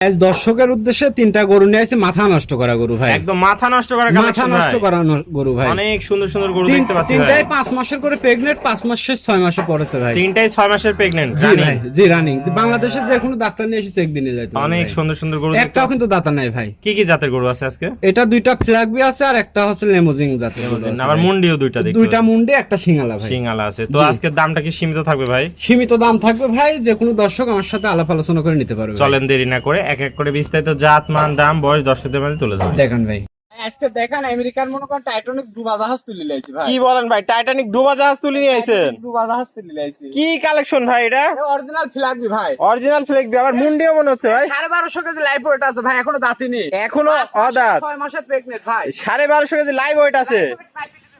দর্শকের উদ্দেশ্যে তিনটা গরু নিয়ে আসছে, মাথা নষ্ট করা গরু ভাই, একদম মাথা নষ্ট করা মাথা কালেকশন নষ্ট ভাই। করা গরু ভাই। অনেক সুন্দর সুন্দর গরু দেখতে পাচ্ছি ভাই। তিনটাই 5 মাসের করে প্রেগনেন্ট, 5 মাস শেষ 6 মাসে পড়েছে ভাই। তিনটাই 6 মাসের প্রেগন্যান্ট জি জানি ভাই, জি রানিং। বাংলাদেশে যে কোনো ডাক্তার নিয়ে এসে চেক দিনে যাইতে পারে অনেক ভাই। সুন্দর সুন্দর গরু দেখতে একটাও পাচ্ছি। কিন্তু দাতা নাই ভাই। কি কি জাতের গরু আছে আজকে? এটা দুইটা ফ্ল্যাগবি আছে আর একটা হচ্ছে লেমোজিং জাতের গরু আছে আবার ভাই। মুন্ডিও দুইটা দেখতে দুইটা পাচ্ছি। মুন্ডি একটা সিঙ্গালা ভাই। সিংহালা আছে তো। জি। আজকের দামটা কি সীমিত থাকবে ভাই? সীমিত দাম থাকবে ভাই, যে কোনো দর্শক আমার সাথে আলাপ আলোচনা করে নিতে পারবে ভাই। চলেন দেরি না করে এক এক করে বিস্তারিত জাত মান দাম বয়স দর্শকদের মাঝে তুলে ধরি। দেখেন ভাই, আজকে দেখেন আমেরিকার মনে করেন টাইটানিক ডুবা জাহাজ তুলে লাইছি ভাই। কি বলেন ভাই, টাইটানিক ডুবা জাহাজ তুলে নিয়ে আইছেন? ডুবা জাহাজ তুলে লাইছি। কি কালেকশন ভাই এটা? অরিজিনাল ফ্ল্যাগবি ভাই। অরিজিনাল ফ্লেক আবার মুন্ডিও মনে হচ্ছে ভাই। 1250 কেজি লাইভ ওয়েট আছে ভাই, এখনো দাঁতিনি। এখনো অদাঁত। 6 মাসের প্রেগনেন্ট ভাই। 1250 কেজি লাইভ ওয়েট আছে,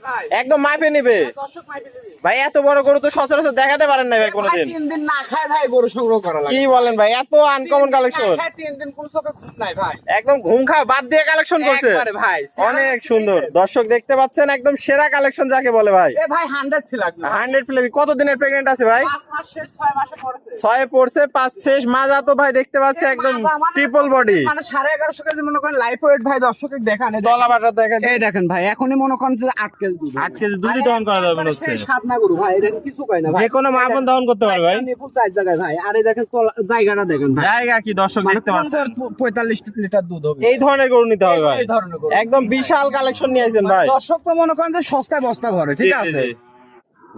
ভাই একদম মাপে নিবে দর্শক মাইপে দিবি। ভাই। এত বড় গরু তো সচরাচর দেখাতে পারেন না ভাই কোনোদিন। 3 দিন না খায় ভাই গরু সংগ্রহ করা লাগে। কি বলেন ভাই, এত আনকমন কালেকশন। 3 দিন কোন চোখে ঘুম নাই ভাই। একদম ঘুম খাওয়া বাদ দিয়ে কালেকশন করছে। একবারে ভাই অনেক সুন্দর দর্শক দেখতে পাচ্ছেন, একদম সেরা কালেকশন যাকে বলে ভাই। এ ভাই 100 ফ্ল্যাগ 100 ফ্লেভি। কত দিনের প্রেগন্যান্ট আছে ভাই? 5 মাস শেষ 6 মাসে পড়েছে। 6 পড়ছে, 5 শেষ। মাজা তো ভাই দেখতে পাচ্ছি একদম ট্রিপল বডি। মানে 1150 কেজি মনে করেন লাইভ ওয়েট ভাই, দর্শকের দেখান। তলা বাটা দেখেন। এই দেখেন ভাই, এখনই মনে করেন যে 8 কেজি দুধ। 8 কেজি দুধই দহন করা যাবে মনে হচ্ছে। সেই স্বাদ না গরু ভাই, এটা কিছু কয় না ভাই। যে কোনো মা বোন দহন করতে পারে ভাই। নিপুল 4 জায়গায় ভাই। আর এই দেখেন জায়গাটা দেখেন ভাই, জায়গা কি দর্শক মানে দেখতে পাচ্ছেন। 45 লিটার দুধ হবে। এই ধরনের গরু নিতে হবে ভাই। এই ধরনের গরু। একদম বিশাল কালেকশন নিয়ে আসেন ভাই। দর্শক তো মনে করেন যে সস্তায় বস্তা ভরে, ঠিক জি, জি, আছে। জি।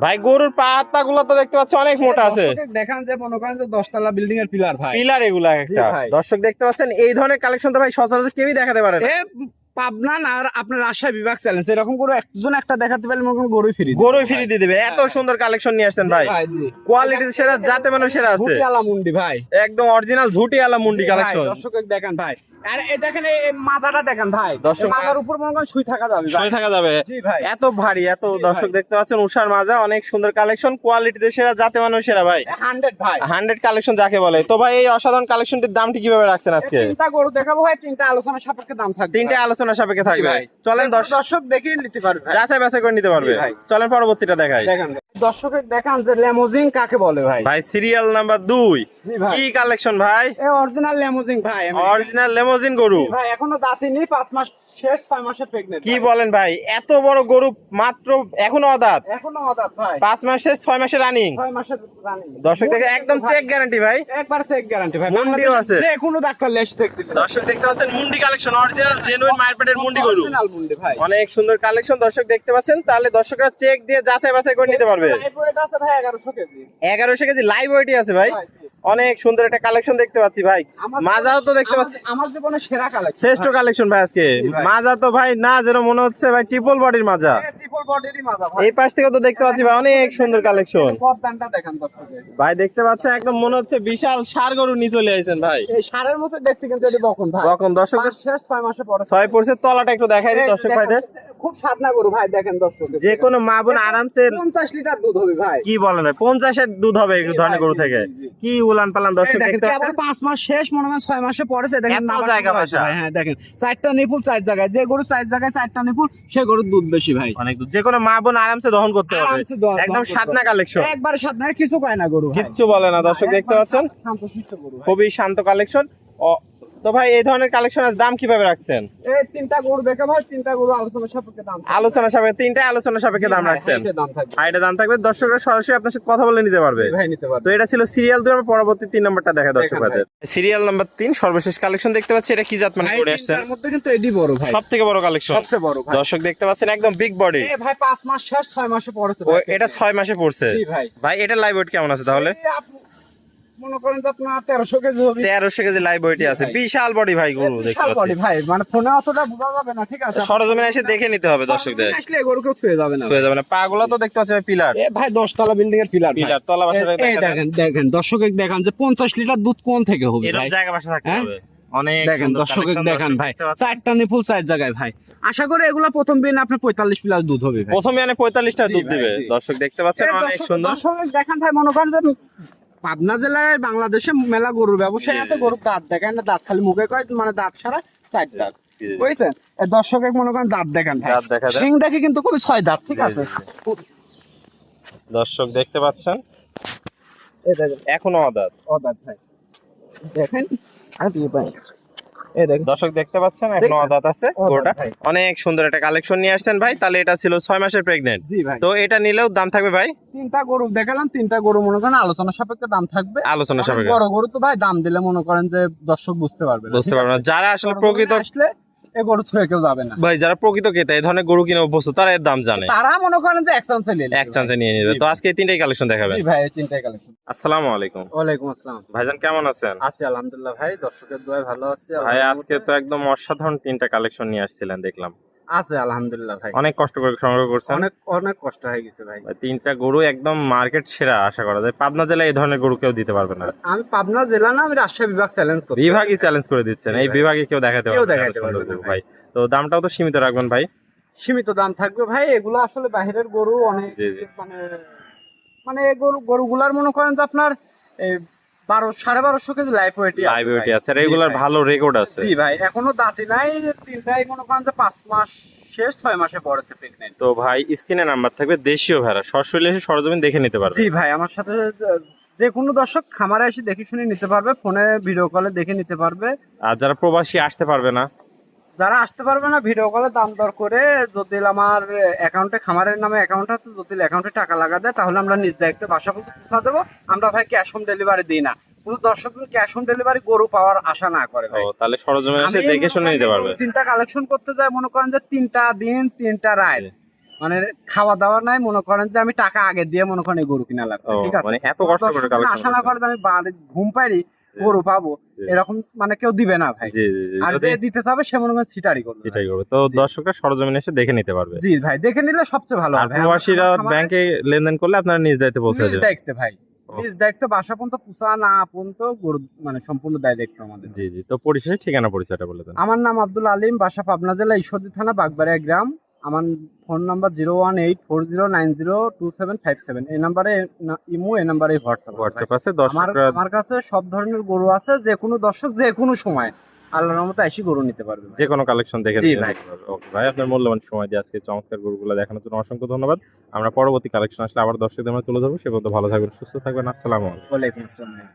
ভাই গরুর পাতা গুলো তো দেখতে পাচ্ছি অনেক মোটা আছে। দর্শকের দেখান যে মনে করেন যে 10 তলা বিল্ডিং এর পিলার ভাই। পিলার এগুলা একটা। ভাই। দর্শক দেখতে পাচ্ছেন এই ধরনের কালেকশন তো ভাই সচরাচর কেউই দেখাতে পারে না। এ পাবনা আর আপনার রাজশাহী বিভাগ চ্যালেঞ্জ, এরকম করে একজন একটা দেখাতে পারলে মনে করেন গরুই ফ্রি। গরুই ফ্রি দিয়ে দিবে। এত সুন্দর কালেকশন নিয়ে আসছেন ভাই। কোয়ালিটি সেরা, জাতে মানে সেরা আছে। ঝুটি আলা মুন্ডি ভাই। একদম অরিজিনাল ঝুটি আলা মুন্ডি কালেকশন। দর্শকের দেখান ভাই। আর এই দেখেন এই মাথাটা দেখেন ভাই। দর্শক মাথার উপর মনে করেন শুই থাকা যাবে ভাই। শুয়ে থাকা যাবে। জি ভাই। এত ভারী, এত জি দর্শক ভাই। দেখতে পাচ্ছেন উষার মাজা, অনেক সুন্দর কালেকশন, কোয়ালিটিতে সেরা, জাতে মানে সেরা ভাই। 100 ভাই। 100 কালেকশন যাকে বলে। তো ভাই এই অসাধারণ কালেকশনটির দামটি কিভাবে রাখছেন আজকে? তিনটা গরু দেখাবো ভাই, তিনটা আলোচনা সাপেক্ষে দাম থাকবে। তিনটে আলোচনা সাপেক্ষে থাকবে। ভাই। চলেন দর্শক দেখে নিতে পারবে ভাই। যাচাই বাছাই করে নিতে পারবে। জি ভাই। চলেন পরবর্তীটা দেখাই। দেখেন দর্শকের দেখান যে লেমোজিং কাকে বলে ভাই। ভাই সিরিয়াল নাম্বার 2। জি ভাই। কি কালেকশন ভাই? এ অরিজিনাল লেমোজিং ভাই। অরিজিনাল লেমোজিন গরু। ভাই এখনো দাঁতিনি, 5 মাস শেষ 6 মাসে প্রেগন্যান্ট। কি বলেন ভাই, এত বড় গরু মাত্র এখনো অদাঁত। এখনো অদাঁত ভাই। 5 মাস শেষ 6 মাসে রানিং। 6 মাসের রানিং। দর্শক দেখে একদম চেক গ্যারান্টি ভাই। একবার চেক গ্যারান্টি ভাই। মুন্ডিও আছে। যে কোনো ডাক্তার লেস চেক দিতে। দর্শক দেখতে পাচ্ছেন মুন্ডি কালেকশন, অরিজিনাল জেনুইন মার্কেটের মুন্ডি গরু। অরিজিনাল মুন্ডি ভাই। অনেক সুন্দর কালেকশন দর্শক দেখতে পাচ্ছেন। তাহলে দর্শকরা চেক দিয়ে যাচাই বাছাই করে নিতে পারবে। লাইভ ওয়েট আছে ভাই 1100 কেজি। 1100 কেজি লাইভ ওয়েটই আছে ভাই। ভাই, জি। অনেক সুন্দর একটা কালেকশন দেখতে পাচ্ছি ভাই। মাজাও তো দেখতে পাচ্ছি আমার জীবনে সেরা কালেকশন। শ্রেষ্ঠ কালেকশন ভাই আজকে। ভাই। মাজা তো ভাই না যেন মনে হচ্ছে ভাই ট্রিপল বডির মাজা। ট্রিপল বডিরই মাজা ভাই। এই পাশ থেকে তো দেখতে পাচ্ছি ভাই অনেক সুন্দর কালেকশন। গর্দানটা দেখেন দর্শকের। ভাই দেখতে পাচ্ছেন একদম মনে হচ্ছে বিশাল ষাঁড় গরু নিয়ে চলে আইছেন ভাই। এই সারের মতো দেখতে কিন্তু এটা বকন ভাই। বকন দর্শক 5 শেষ 6 মাসে পড়ে। 6 পড়ছে। তলাটা একটু দেখাই দিই দর্শক ভাইদের। খুব সাদনা গরু ভাই, দেখেন দর্শক। যে কোনো মা বোন আরামসে। 50 লিটার দুধ হবে ভাই। কি বলেন ভাই, 50-এর দুধ হবে এই ধরনের গরু থেকে। কি উলান পালান দর্শক দেখেন দেখতে কেবল পাচ্ছেন। 5 মাস শেষ মনে হয় 6 মাসে পড়েছে, দেখেন এত নামার জায়গা সময় আছে ভাষা। ভাই। হ্যাঁ দেখেন 4টা নিপুল 4 জায়গায়, যে গরু 4 জায়গায় 4টা নিপুল সে গরুর দুধ বেশি ভাই। অনেক দুধ, যে কোনো মা বোন আরামসে দহন করতে পারবে। আরামসে দহন একদম করতে সাদনা পারবে। কালেকশন। একবারে সাদনা, কিছু কয় না গরু ভাই। কিচ্ছু বলে না দর্শক দেখতে পাচ্ছেন। শান্তশিষ্ট গরু ভাই। খুবই শান্ত কালেকশন। তো ভাই এই ধরনের কালেকশনের দাম কিভাবে রাখছেন? এই তিনটা গরু দেখে ভাই, তিনটা গরু আলোচনা সাপেক্ষে দাম থাকবে। আলোচনা সাপেক্ষে, তিনটা আলোচনা সাপেক্ষে দাম রাখছেন। হাইটে দাম থাকবে। হাইটে দাম থাকবে, দর্শকরা সরাসরি আপনার সাথে কথা বলে নিতে পারবে। ভাই নিতে পারবে। তো এটা ছিল সিরিয়াল 2। আমরা পরবর্তী 3 নাম্বারটা দেখা দর্শক দেখেন ভাইদের। সিরিয়াল নাম্বার 3 সর্বশেষ কালেকশন দেখতে পাচ্ছি। এটা কি জাত মানে করে আসছেন? তার মধ্যে কিন্তু এডি বড় ভাই। সবথেকে বড় কালেকশন। সবচেয়ে বড় ভাই। দর্শক দেখতে পাচ্ছেন একদম বিগ বডি। এ ভাই 5 মাস শেষ 6 মাসে পড়েছে ও ভাই। এটা 6 মাসে পড়ছে। জি ভাই। ভাই এটা লাইভ ওয়েট কেমন আছে তাহলে? এই মনে করেন যে আপনার 1300 কেজি হবে। 1300 কেজি লাইভ ওয়েটই আছে। ভাই। বিশাল বডি ভাই গরু দেখতে বিশাল পাচ্ছি। বডি ভাই, মানে ফোনে অতটা বোঝা যাবে না, ঠিক আছে। সরজমিনে এসে দেখে নিতে হবে দর্শকদের। আসলে গরু কেউ ছুঁয়ে যাবে না। হয়ে যাবে না। পা গুলো তো দেখতে পাচ্ছি ভাই পিলার। এ ভাই 10 তলা বিল্ডিং এর পিলার। পিলার তলা বাসাটা এই দেখেন দেখেন দর্শক দেখান যে 50 লিটার দুধ কোন থেকে হবে এরকম ভাই। জায়গা বাসা থাকতে হ্যাঁ? হবে। অনেক দেখেন সুন্দর দর্শক collection দেখান দর্শক ভাই, দেখতে পাচ্ছেন। 4টা নিপুল 4 জায়গায় ভাই। আশা করি এগুলা প্রথম দিন আপনার 45 প্লাস দুধ হবে ভাই। প্রথমে 45টা জি দুধ ভাই, দিবে। জি। দর্শক দেখতে পাচ্ছেন অনেক সুন্দর। দর্শক দেখান ভাই, মনে করেন যে পাবনা জেলায় বাংলাদেশে মেলা গরুর ব্যবসায়ী আছে। গরুর দাঁত দেখেন না, দাঁত খালি মুখে কয়, মানে দাঁত ছাড়া 4 দাঁত, জি। বুঝছেন। এই দর্শকে মনে করেন দাঁত দেখেন ভাই, দাঁত দেখা যায়। সিং দেখে কিন্তু খুবই 6 দাঁত, ঠিক জি, আছে। দর্শক দেখতে পাচ্ছেন এই দেখেন এখনো অদাঁত। ও দাঁত ভাই। দেখেন আর দিয়ে পাই এই দেখেন দর্শক দেখতে পাচ্ছেন এখনো দেখছেন? অদাঁত আছে অদাঁত গরুটা। ভাই। অনেক সুন্দর একটা কালেকশন নিয়ে আসছেন ভাই। তাহলে এটা ছিল 6 মাসের প্রেগনেন্ট। জি ভাই তো এটা নিলেও দাম থাকবে ভাই? তিনটা গরু দেখালাম, তিনটা গরু মনে করেন আলোচনা সাপেক্ষে দাম থাকবে। আলোচনা অনেক সাপেক্ষে বড় গরু তো ভাই দাম দিলে মনে করেন যে দর্শক বুঝতে পারবে না, বুঝতে ঠিক পারবেন না। আছে? যারা আসলে সরজমিনে প্রকৃত আসলে এ গরু ছুঁয়ে কেউ যাবে না। ভাই, যারা প্রকৃত ক্রেতা এই ধরনের গরু কিনে অভ্যস্ত, তারা এর দাম জানে, তারা মনে করেন যে এক চান্সে নিয়ে এক চান্সে নিয়ে নিবে। জি তো ভাই। আজকে এই তিনটাই কালেকশন দেখাবেন। জি ভাই এই তিনটাই কালেকশন। আসসালামু আলাইকুম ওয়ালাইকুম আসসালাম। ভাইজান, কেমন আছেন? আছি আলহামদুলিল্লাহ ভাই, দর্শকের দোয়ায় ভালো আছি। ভাই আল্লাহর আজকে রহমতে। তো একদম অসাধারণ তিনটা কালেকশন নিয়ে আসছিলেন দেখলাম। আছে আলহামদুলিল্লাহ ভাই। অনেক কষ্ট করে সংগ্রহ করছেন। অনেক অনেক কষ্ট হয়ে গেছে ভাই। ভাই, তিনটা গরু একদম মার্কেট সেরা আশা করা যায়। পাবনা জেলায় এই ধরনের গরু কেউ দিতে পারবে না। আমি পাবনা জেলা না, আমি রাজশাহী বিভাগ চ্যালেঞ্জ করি। বিভাগই চ্যালেঞ্জ করে দিচ্ছেন। জি এই ভাই। বিভাগে কেউ দেখাতে কেউ পারবে না দেখাতে এত পারবে সুন্দর না গরু ভাই। ভাই। তো দামটাও তো সীমিত রাখবেন ভাই। সীমিত দাম থাকবে ভাই, এগুলো আসলে বাইরের গরু অনেক জি, জি। মানে মানে এই গরুগুলার মনে করেন যে আপনার 1200-1250 কেজি লাইফ ওয়েট লাইবিলিটি আছে, রেগুলার ভালো রেকর্ড আছে। জি ভাই, এখনো দাঁতি নাই, তিনটাই মনে করেন যে 5 মাস শেষ 6 মাসে পড়েছে প্রেগনেন্ট। তো ভাই স্ক্রিনে নাম্বার থাকবে, দেশীয় ভেড়া সরাসরি এসে সরজমিন দেখে নিতে পারবে। জি ভাই, আমার সাথে যে কোনো দর্শক খামারে এসে দেখে শুনে নিতে পারবে, ফোনে ভিডিও কলে দেখে নিতে পারবে। আর যারা প্রবাসী আসতে পারবে না, যারা আসতে পারবে না ভিডিও কলে দাম দর করে, যদি আমার অ্যাকাউন্টে খামারের নামে অ্যাকাউন্ট আছে, যদি অ্যাকাউন্টে টাকা লাগা দেয় তাহলে আমরা নিজ দায়িত্বে বাসা পর্যন্ত পৌঁছা দেবো। আমরা ভাই ক্যাশ অন ডেলিভারি দিই না। কোনো দর্শক ক্যাশ অন ডেলিভারি গরু পাওয়ার আশা না করে ও ভাই। তাহলে সরজমিন এসে আমি দেখে শুনে মনে নিতে করেন পারবে। তিনটা কালেকশন করতে যাই, মনে করেন যে 3টা দিন 3টা রাত, জি। মানে খাওয়া দাওয়া নাই, মনে করেন যে আমি টাকা আগে দিয়ে মনে করেন এই গরু কিনা লাগবে, ও ঠিক আছে? মানে এত কষ্ট করে দর্শক যেন কালেকশন আশা না করে যে আমি বাড়ি ঘুম পাইরি জি। গরু পাবো, জি। এরকম মানে কেউ দিবে না ভাই। জি জি জি। আর যদি যে দিতে চাবে সে মনে করেন ছিটারি করবে সেটাই ভাই। করবে। তো জি। দর্শকরা সরজমিন এসে দেখে নিতে পারবে। জি ভাই, দেখে নিলে সবচেয়ে ভালো আর হবে। প্রবাসীরা আমার খামারে ব্যাংকে লেনদেন করলে আপনারা নিজ দায়িত্বে পৌঁছে নিজ দেবেন। দায়িত্বে ভাই, ও। নিজ দায়িত্বে বাসা পর্যন্ত পুষা না পর্যন্ত গরু মানে সম্পূর্ণ দায় দায়িত্ব আমাদের। জি জি। তো পরিশেষে ঠিকানা পরিচয়টা বলে দেন। আমার নাম আব্দুল আলিম, বাসা পাবনা জেলা ঈশ্বরদী থানা বাগবাড়িয়া গ্রাম। আমার ফোন নাম্বার 01840902757। এই নাম্বারে ইমো, এই নাম্বারে হোয়াটসঅ্যাপ। হোয়াটসঅ্যাপ আছে। আমার দর্শকরা আমার কাছে সব ধরনের গরু আছে, যে কোনো দর্শক যে কোনো সময় আল্লাহর রহমতে এসে গরু নিতে পারবে ভাই। যে কোনো কালেকশন দেখে জি নিতে ভাই। পারবে। ওকে ভাই, আপনার মূল্যবান সময় দিয়ে আজকে চমৎকার গরুগুলো দেখানোর জন্য অসংখ্য ধন্যবাদ। আমরা পরবর্তী কালেকশন আসলে আবার দর্শকদের আমরা তুলে ধরবো। সে পর্যন্ত ভালো থাকবেন, সুস্থ থাকবেন। আসসালামু আলাইকুম। ওয়ালাইকুম আসসালাম ভাই।